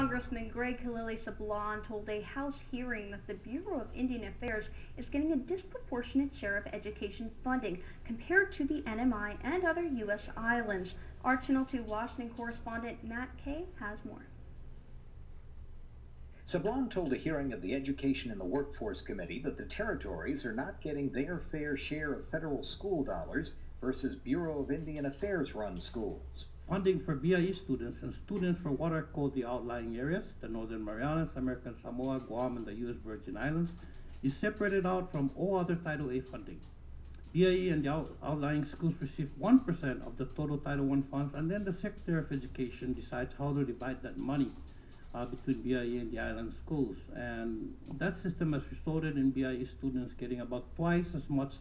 Congressman Kilili Sablan told a House hearing that the Bureau of Indian Affairs is getting a disproportionate share of education funding compared to the NMI and other U.S. islands. Our Channel 2 Washington correspondent Matt Kay has more. Sablan told a hearing of the Education and the Workforce Committee that the territories are not getting their fair share of federal school dollars versus Bureau of Indian Affairs run schools. Funding for BIE students and students for what are called the outlying areas, the Northern Marianas, American Samoa, Guam, and the U.S. Virgin Islands, is separated out from all other Title A funding. BIE and the outlying schools receive 1% of the total Title I funds, and then the Secretary of Education decides how to divide that money between BIE and the island schools. And that system has resulted in BIE students getting about twice as much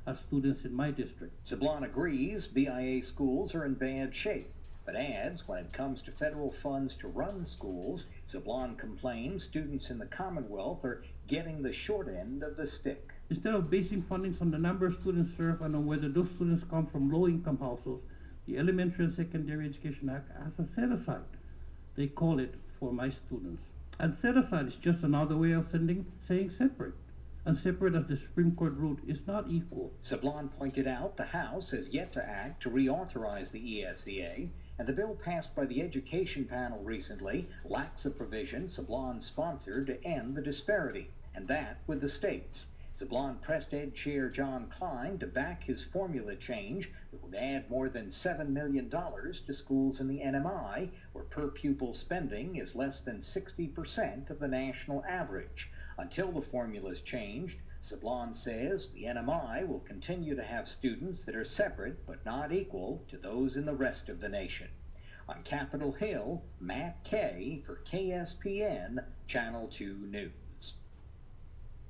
as students in my district. Sablan agrees BIA schools are in bad shape, but adds when it comes to federal funds to run schools, Sablan complains students in the Commonwealth are getting the short end of the stick. Instead of basing fundings on the number of students served and on whether those students come from low-income households, the Elementary and Secondary Education Act has a set-aside. They call it For My Students. And set-aside is just another way of saying separate. And separate, as the Supreme Court ruled, is not equal. Sablan pointed out the House has yet to act to reauthorize the ESEA, and the bill passed by the Education Panel recently lacks a provision Sablan sponsored to end the disparity, and that with the states. Sablan pressed Ed Chair John Klein to back his formula change that would add more than $7 million to schools in the NMI, where per-pupil spending is less than 60% of the national average. Until the formula is changed, Sablan says the NMI will continue to have students that are separate but not equal to those in the rest of the nation. On Capitol Hill, Matt Kay for KSPN Channel 2 News.